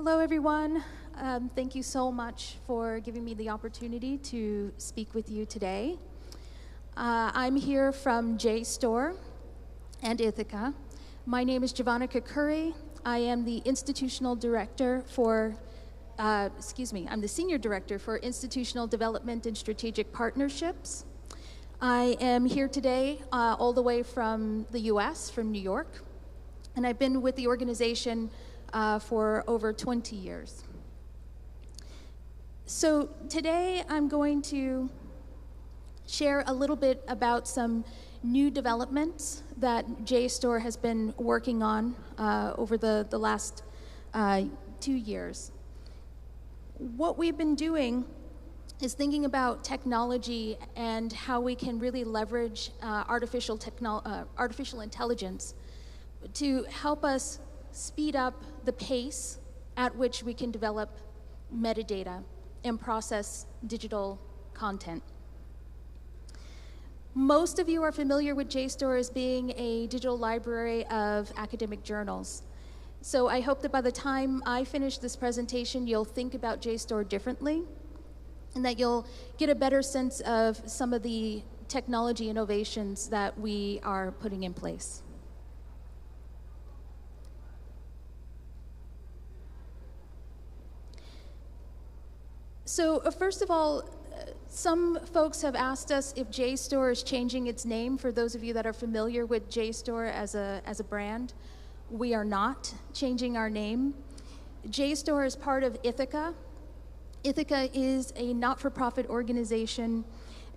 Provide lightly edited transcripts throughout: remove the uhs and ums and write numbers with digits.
Hello, everyone. Thank you so much for giving me the opportunity to speak with you today. I'm here from JSTOR and Ithaca. My name is Javonica Curry. I am the Institutional Director for, I'm the Senior Director for Institutional Development and Strategic Partnerships. I am here today all the way from the US, from New York, and I've been with the organization for over 20 years. So today I'm going to share a little bit about some new developments that JSTOR has been working on over the last 2 years. What we've been doing is thinking about technology and how we can really leverage artificial intelligence to help us speed up the pace at which we can develop metadata and process digital content. Most of you are familiar with JSTOR as being a digital library of academic journals. So I hope that by the time I finish this presentation, you'll think about JSTOR differently and that you'll get a better sense of some of the technology innovations that we are putting in place. So first of all, some folks have asked us if JSTOR is changing its name. For those of you that are familiar with JSTOR as a brand, we are not changing our name. JSTOR is part of Ithaca. Ithaca is a not-for-profit organization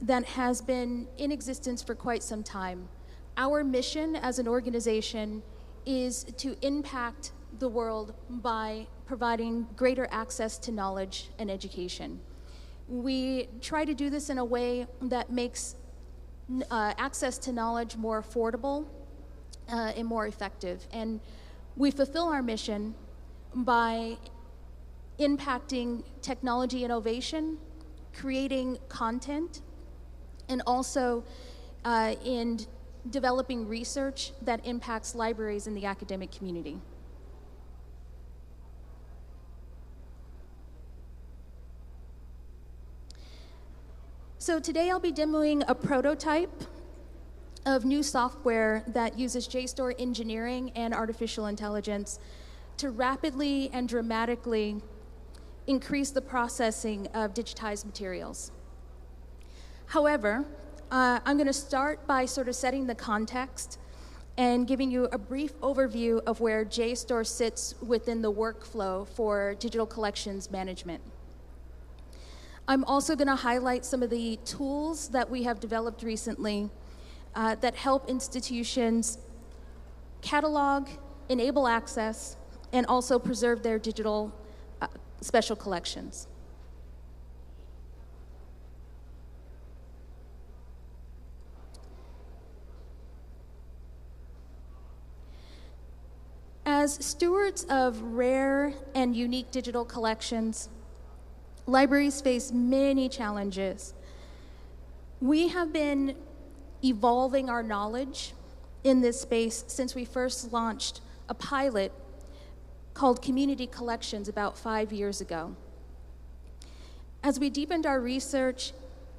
that has been in existence for quite some time. Our mission as an organization is to impact the world by providing greater access to knowledge and education. We try to do this in a way that makes access to knowledge more affordable and more effective. And we fulfill our mission by impacting technology innovation, creating content, and also in developing research that impacts libraries in the academic community. So today I'll be demoing a prototype of new software that uses JSTOR engineering and artificial intelligence to rapidly and dramatically increase the processing of digitized materials. However, I'm going to start by sort of setting the context and giving you a brief overview of where JSTOR sits within the workflow for digital collections management. I'm also going to highlight some of the tools that we have developed recently that help institutions catalog, enable access, and also preserve their digital special collections. As stewards of rare and unique digital collections, libraries face many challenges. We have been evolving our knowledge in this space since we first launched a pilot called Community Collections about 5 years ago. As we deepened our research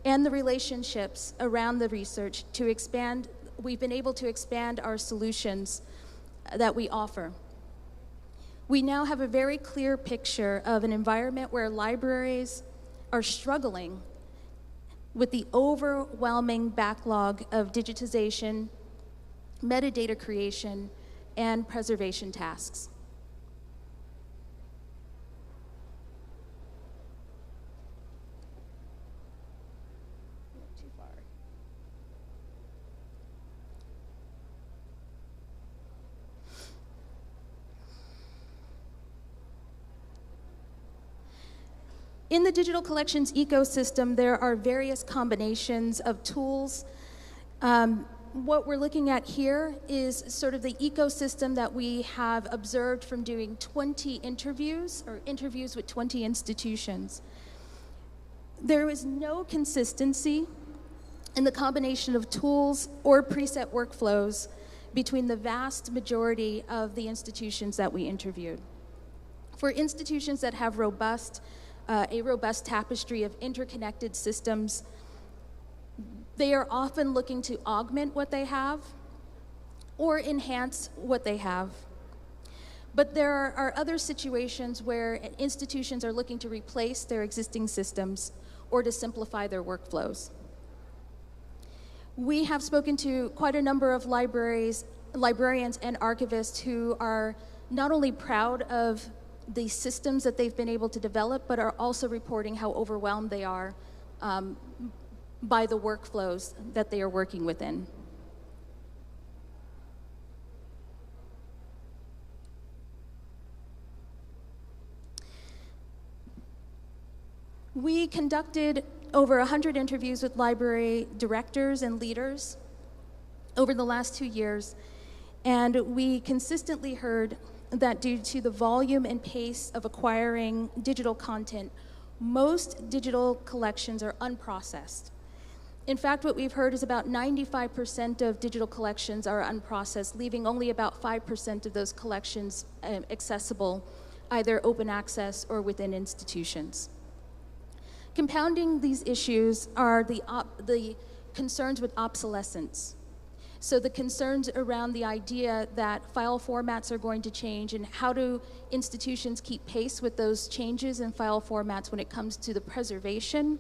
and the relationships around the research to expand, we've been able to expand our solutions that we offer. We now have a very clear picture of an environment where libraries are struggling with the overwhelming backlog of digitization, metadata creation, and preservation tasks. In the digital collections ecosystem, there are various combinations of tools. What we're looking at here is sort of the ecosystem that we have observed from doing 20 interviews, or interviews with 20 institutions. There is no consistency in the combination of tools or preset workflows between the vast majority of the institutions that we interviewed. For institutions that have a robust tapestry of interconnected systems, they are often looking to augment what they have or enhance what they have. But there are other situations where institutions are looking to replace their existing systems or to simplify their workflows. We have spoken to quite a number of librarians and archivists who are not only proud of the systems that they've been able to develop, but are also reporting how overwhelmed they are by the workflows that they are working within. We conducted over 100 interviews with library directors and leaders over the last 2 years, and we consistently heard that due to the volume and pace of acquiring digital content, most digital collections are unprocessed. In fact, what we've heard is about 95% of digital collections are unprocessed, leaving only about 5% of those collections accessible, either open access or within institutions. Compounding these issues are the concerns with obsolescence. So the concerns around the idea that file formats are going to change, and how do institutions keep pace with those changes in file formats when it comes to the preservation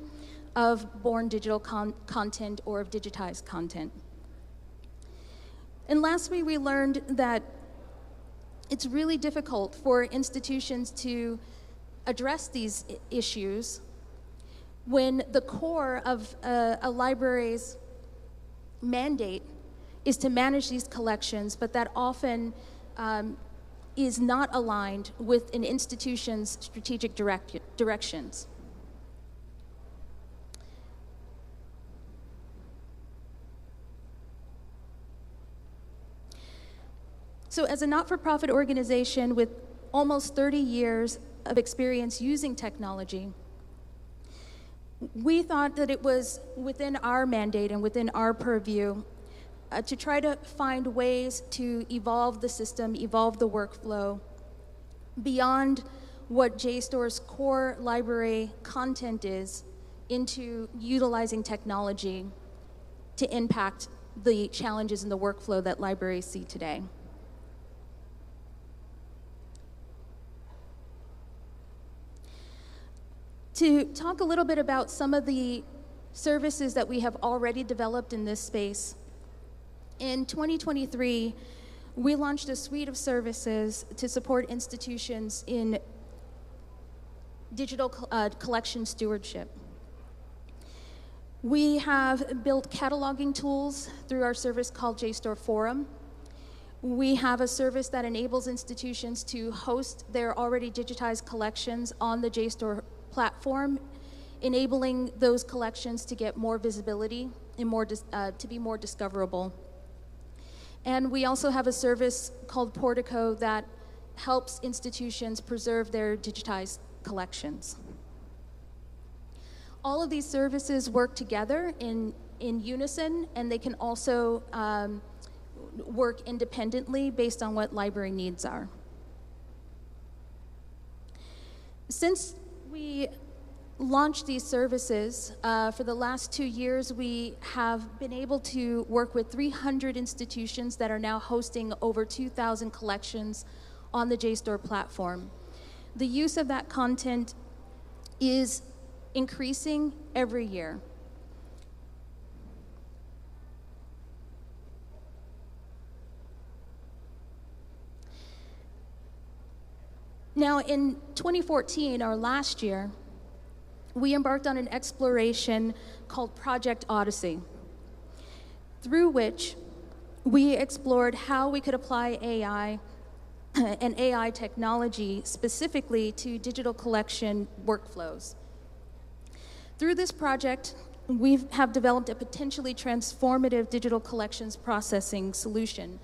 of born digital content or of digitized content. And lastly, we learned that it's really difficult for institutions to address these issues when the core of a library's mandate is to manage these collections, but that often is not aligned with an institution's strategic directions. So as a not-for-profit organization with almost 30 years of experience using technology, we thought that it was within our mandate and within our purview to try to find ways to evolve the system, evolve the workflow beyond what JSTOR's core library content is into utilizing technology to impact the challenges in the workflow that libraries see today. To talk a little bit about some of the services that we have already developed in this space, in 2023, we launched a suite of services to support institutions in digital collection stewardship. We have built cataloging tools through our service called JSTOR Forum. We have a service that enables institutions to host their already digitized collections on the JSTOR platform, enabling those collections to get more visibility and to be more discoverable. And we also have a service called Portico that helps institutions preserve their digitized collections. All of these services work together in unison, and they can also work independently based on what library needs are. Since we launched these services, for the last 2 years, we have been able to work with 300 institutions that are now hosting over 2,000 collections on the JSTOR platform. The use of that content is increasing every year. Now, in 2014, or last year, we embarked on an exploration called Project Odyssey, through which we explored how we could apply AI and AI technology specifically to digital collection workflows. Through this project, we have developed a potentially transformative digital collections processing solution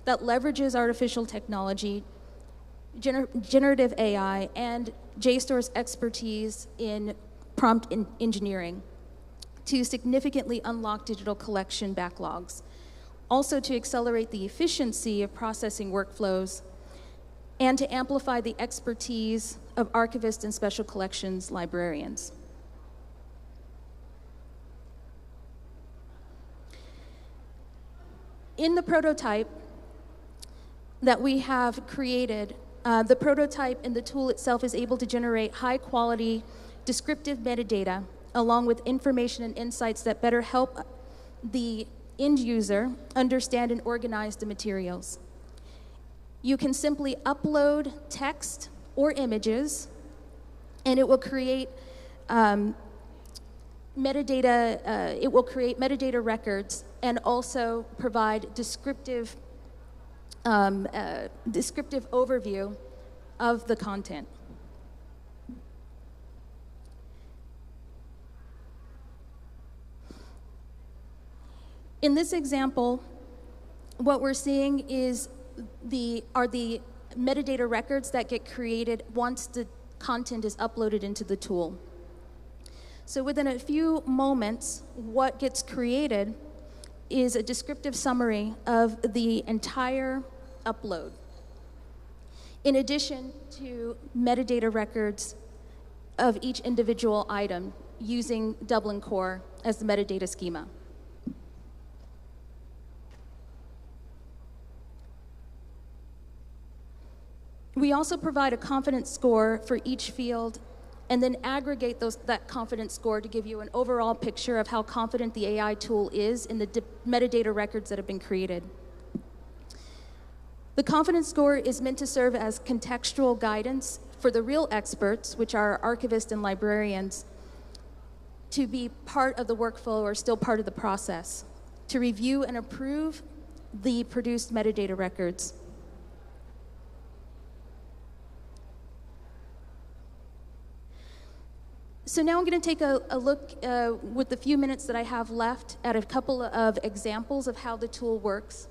that leverages artificial technology, generative AI, and JSTOR's expertise in prompt engineering to significantly unlock digital collection backlogs, also to accelerate the efficiency of processing workflows, and to amplify the expertise of archivists and special collections librarians. In the prototype that we have created, the prototype and the tool itself is able to generate high-quality descriptive metadata along with information and insights that better help the end user understand and organize the materials. You can simply upload text or images, and it will create metadata records and also provide descriptive overview of the content. In this example, what we're seeing is the metadata records that get created once the content is uploaded into the tool. So within a few moments, what gets created is a descriptive summary of the entire upload, in addition to metadata records of each individual item using Dublin Core as the metadata schema. We also provide a confidence score for each field and then aggregate that confidence score to give you an overall picture of how confident the AI tool is in the metadata records that have been created. The confidence score is meant to serve as contextual guidance for the real experts, which are archivists and librarians, to be part of the workflow or still part of the process, to review and approve the produced metadata records. So now I'm going to take a look with the few minutes that I have left at a couple of examples of how the tool works.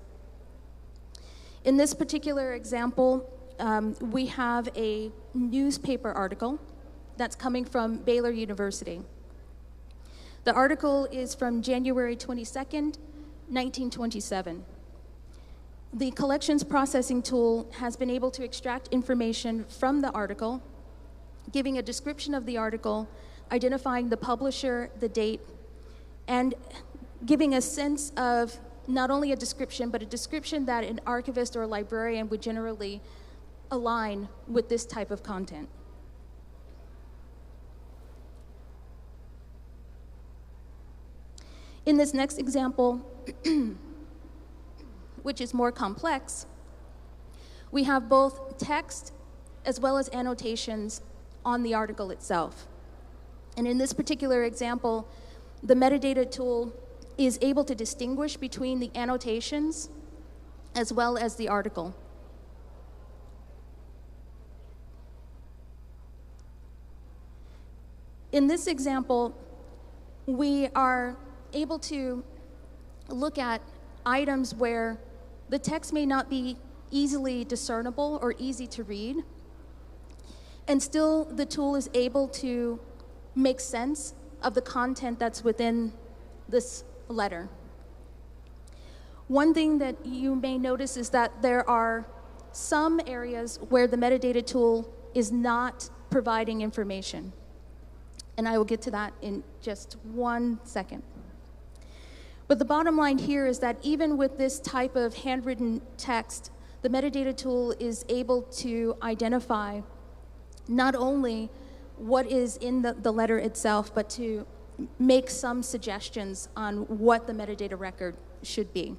In this particular example, we have a newspaper article that's coming from Baylor University. The article is from January 22nd, 1927. The collections processing tool has been able to extract information from the article, giving a description of the article, identifying the publisher, the date, and giving a sense of not only a description, but a description that an archivist or a librarian would generally align with this type of content. In this next example, which is more complex, we have both text as well as annotations on the article itself. And in this particular example, the metadata tool is able to distinguish between the annotations as well as the article. In this example, we are able to look at items where the text may not be easily discernible or easy to read, and still the tool is able to make sense of the content that's within this letter. One thing that you may notice is that there are some areas where the metadata tool is not providing information. And I will get to that in just 1 second. But the bottom line here is that even with this type of handwritten text, the metadata tool is able to identify not only what is in the letter itself, but to make some suggestions on what the metadata record should be.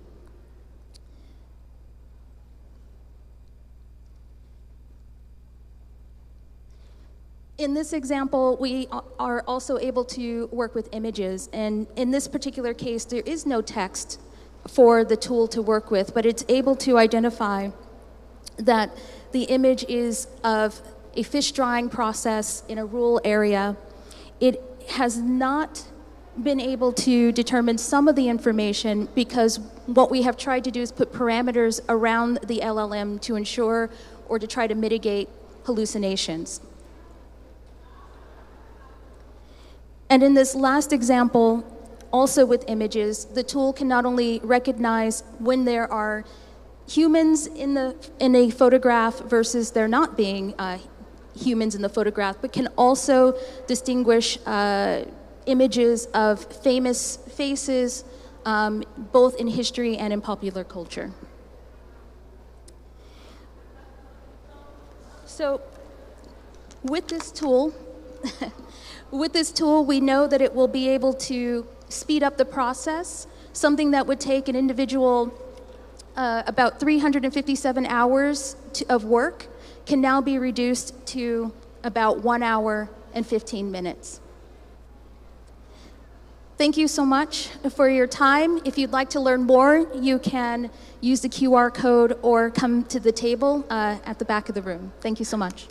In this example, we are also able to work with images, and in this particular case, there is no text for the tool to work with, but it's able to identify that the image is of a fish drying process in a rural area. It has not been able to determine some of the information because what we have tried to do is put parameters around the LLM to ensure or to try to mitigate hallucinations. And in this last example, also with images, the tool can not only recognize when there are humans in a photograph versus there not being humans in the photograph, but can also distinguish images of famous faces, both in history and in popular culture. So with this tool, we know that it will be able to speed up the process. Something that would take an individual about 357 hours of work can now be reduced to about 1 hour and 15 minutes. Thank you so much for your time. If you'd like to learn more, you can use the QR code or come to the table at the back of the room. Thank you so much.